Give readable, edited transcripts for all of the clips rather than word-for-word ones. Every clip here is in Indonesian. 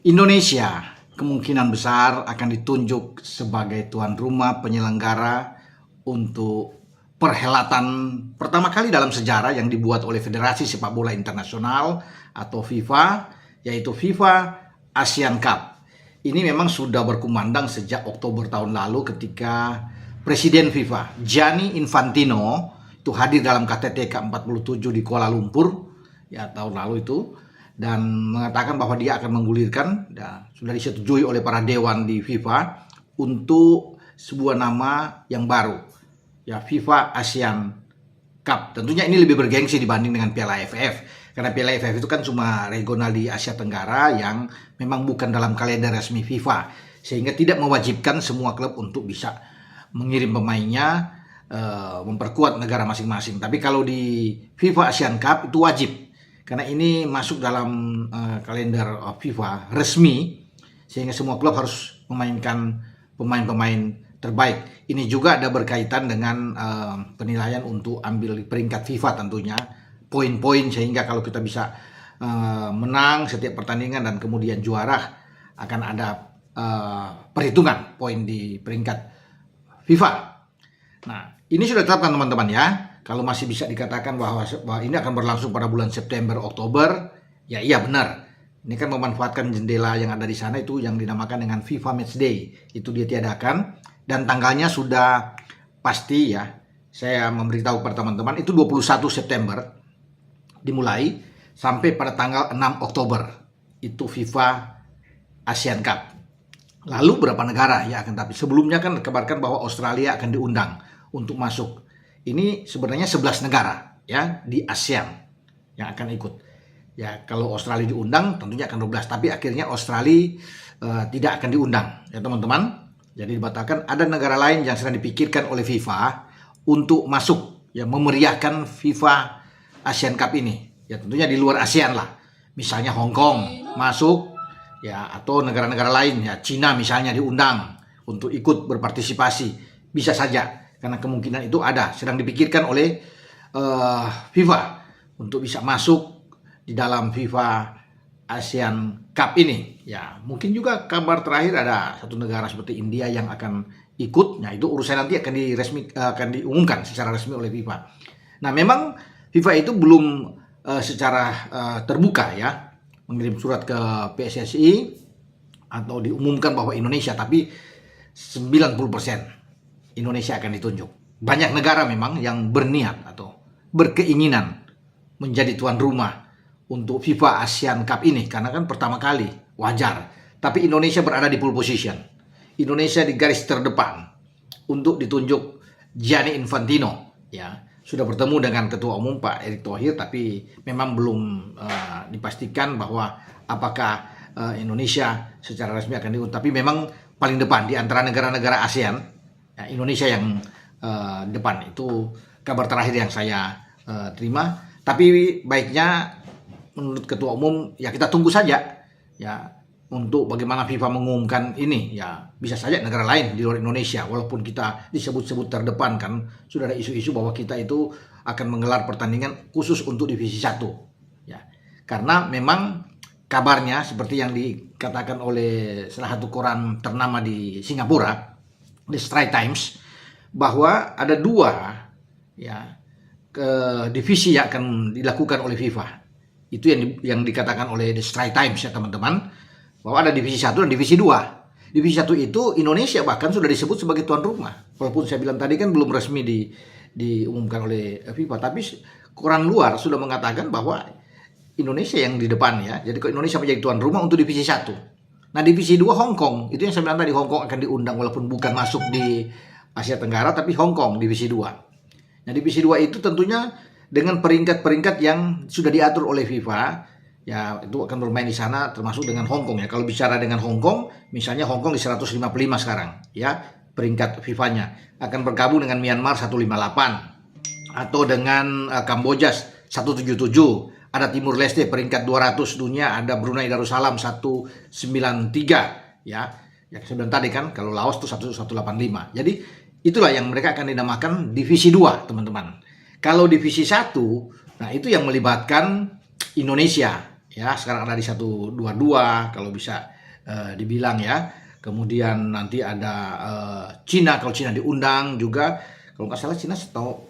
Indonesia kemungkinan besar akan ditunjuk sebagai tuan rumah penyelenggara untuk perhelatan pertama kali dalam sejarah yang dibuat oleh Federasi Sepak Bola Internasional atau FIFA, yaitu FIFA Asian Cup. Ini memang sudah berkumandang sejak Oktober tahun lalu ketika Presiden FIFA Gianni Infantino itu hadir dalam KTT ke-47 di Kuala Lumpur ya tahun lalu itu, dan mengatakan bahwa dia akan menggulirkan dan sudah disetujui oleh para dewan di FIFA untuk sebuah nama yang baru, ya FIFA Asian Cup. Tentunya ini lebih bergengsi dibanding dengan Piala AFF, karena Piala AFF itu kan cuma regional di Asia Tenggara yang memang bukan dalam kalender resmi FIFA, sehingga tidak mewajibkan semua klub untuk bisa mengirim pemainnya, memperkuat negara masing-masing. Tapi kalau di FIFA Asian Cup itu wajib, karena ini masuk dalam kalender FIFA resmi, sehingga semua klub harus memainkan pemain-pemain terbaik. Ini juga ada berkaitan dengan penilaian untuk ambil peringkat FIFA tentunya, poin-poin, sehingga kalau kita bisa menang setiap pertandingan dan kemudian juara, akan ada perhitungan poin di peringkat FIFA. Nah, ini sudah ditetapkan teman-teman ya. Kalau masih bisa dikatakan bahwa ini akan berlangsung pada bulan September, Oktober, ya iya benar. Ini kan memanfaatkan jendela yang ada di sana itu yang dinamakan dengan FIFA Match Day. Itu dia tiadakan dan tanggalnya sudah pasti ya. Saya memberitahu kepada teman-teman itu 21 September dimulai sampai pada tanggal 6 Oktober. Itu FIFA Asian Cup. Lalu berapa negara ya akan, tapi sebelumnya kan dikabarkan bahwa Australia akan diundang untuk masuk. Ini sebenarnya 11 negara ya di ASEAN yang akan ikut. Ya kalau Australia diundang tentunya akan 12, tapi akhirnya Australia tidak akan diundang ya teman-teman. Jadi dibatalkan. Ada negara lain yang sedang dipikirkan oleh FIFA untuk masuk ya, memeriahkan FIFA Asian Cup ini. Ya tentunya di luar ASEAN lah. Misalnya Hong Kong masuk ya, atau negara-negara lain ya, Cina misalnya diundang untuk ikut berpartisipasi, bisa saja, karena kemungkinan itu ada, sedang dipikirkan oleh FIFA untuk bisa masuk di dalam FIFA Asian Cup ini. Ya mungkin juga kabar terakhir ada satu negara seperti India yang akan ikut. Nah itu urusan nanti akan diumumkan secara resmi oleh FIFA. Nah memang FIFA itu belum secara terbuka ya mengirim surat ke PSSI atau diumumkan bahwa Indonesia, tapi 90% Indonesia akan ditunjuk. Banyak negara memang yang berniat atau berkeinginan menjadi tuan rumah untuk FIFA Asian Cup ini, karena kan pertama kali, wajar. Tapi Indonesia berada di pole position. Indonesia di garis terdepan untuk ditunjuk Gianni Infantino ya. Sudah bertemu dengan Ketua Umum Pak Erick Thohir, tapi memang belum dipastikan bahwa apakah Indonesia secara resmi akan diundang. Tapi memang paling depan di antara negara-negara ASEAN, ya, Indonesia yang depan. Itu kabar terakhir yang saya terima. Tapi baiknya menurut Ketua Umum ya kita tunggu saja ya untuk bagaimana FIFA mengumumkan ini. Ya bisa saja negara lain di luar Indonesia, walaupun kita disebut-sebut terdepan kan, sudah ada isu-isu bahwa kita itu akan menggelar pertandingan khusus untuk divisi 1 ya. Karena memang kabarnya seperti yang dikatakan oleh salah satu koran ternama di Singapura, The Straits Times, bahwa ada 2 ya divisi yang akan dilakukan oleh FIFA. Itu yang dikatakan oleh The Straits Times ya teman-teman, bahwa ada divisi 1 dan divisi 2. Divisi 1 itu Indonesia bahkan sudah disebut sebagai tuan rumah. Walaupun saya bilang tadi kan belum resmi diumumkan oleh FIFA, tapi koran luar sudah mengatakan bahwa Indonesia yang di depan ya. Jadi kalau Indonesia menjadi tuan rumah untuk divisi 1. Nah divisi 2 Hong Kong, itu yang saya bilang tadi, Hong Kong akan diundang walaupun bukan masuk di Asia Tenggara, tapi Hong Kong divisi 2. Nah divisi 2 itu tentunya dengan peringkat-peringkat yang sudah diatur oleh FIFA. Ya itu akan bermain di sana, termasuk dengan Hong Kong ya. Kalau bicara dengan Hong Kong, misalnya Hong Kong di 155 sekarang ya peringkat FIFA-nya, akan bergabung dengan Myanmar 158 atau dengan Kamboja 177. Ada Timur Leste peringkat 200 dunia, ada Brunei Darussalam 193 ya. Yang saya bilang tadi kan kalau Laos itu 185. Jadi itulah yang mereka akan dinamakan divisi 2, teman-teman. Kalau divisi 1, nah itu yang melibatkan Indonesia. Ya, sekarang ada di 122, kalau bisa dibilang ya. Kemudian nanti ada Cina, kalau Cina diundang juga, kalau nggak salah Cina setahu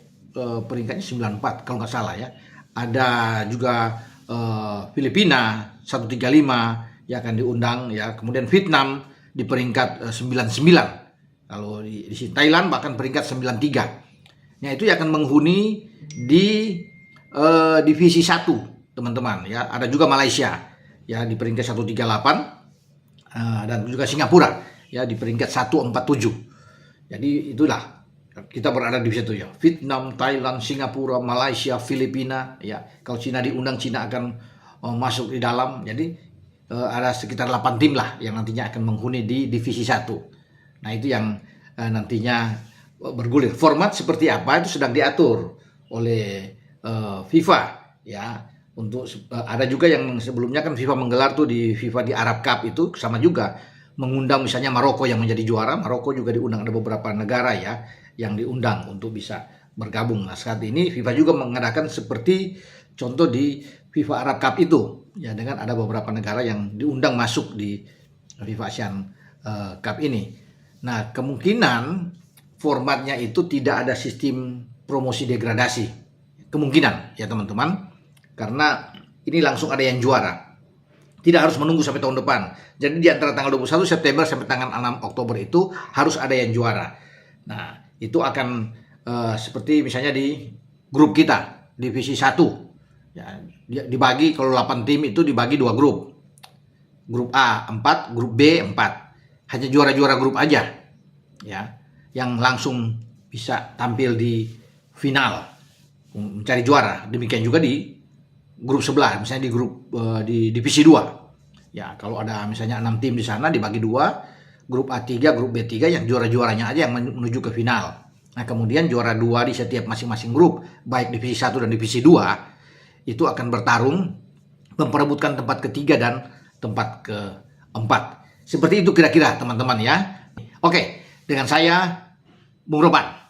peringkatnya 94 kalau nggak salah ya. Ada juga Filipina 135 yang akan diundang ya. Kemudian Vietnam di peringkat 99. Kalau di sini Thailand bahkan peringkat 93. Nah, itu yang akan menghuni di divisi 1, teman-teman ya. Ada juga Malaysia ya di peringkat 138. Dan juga Singapura ya di peringkat 147. Jadi itulah kita berada di situ ya. Vietnam, Thailand, Singapura, Malaysia, Filipina ya. Kalau Cina diundang, Cina akan masuk di dalam. Jadi ada sekitar 8 tim lah yang nantinya akan menghuni di divisi 1. Nah, itu yang nantinya bergulir. Format seperti apa itu sedang diatur oleh FIFA ya. Untuk ada juga yang sebelumnya kan FIFA menggelar tuh di FIFA di Arab Cup itu sama juga mengundang misalnya Maroko yang menjadi juara. Maroko juga diundang, ada beberapa negara ya yang diundang untuk bisa bergabung. Nah, saat ini FIFA juga mengadakan seperti contoh di FIFA Arab Cup itu ya, dengan ada beberapa negara yang diundang masuk di FIFA Asian Cup ini. Nah, kemungkinan formatnya itu tidak ada sistem promosi degradasi. Kemungkinan ya teman-teman. Karena ini langsung ada yang juara. Tidak harus menunggu sampai tahun depan. Jadi di antara tanggal 21 September sampai tanggal 6 Oktober itu harus ada yang juara. Nah, itu akan seperti misalnya di grup kita, divisi 1. Ya, dibagi kalau 8 tim itu dibagi 2 grup. Grup A 4, grup B 4. Hanya juara-juara grup aja. Ya, yang langsung bisa tampil di final mencari juara. Demikian juga di grup sebelah, misalnya di grup di divisi 2. Ya, kalau ada misalnya 6 tim di sana dibagi 2, grup A3, grup B3 yang juara-juaranya aja yang menuju ke final. Nah, kemudian juara 2 di setiap masing-masing grup, baik divisi 1 dan divisi 2, itu akan bertarung memperebutkan tempat ketiga dan tempat keempat. Seperti itu kira-kira teman-teman ya. Oke, dengan saya Bung Roban.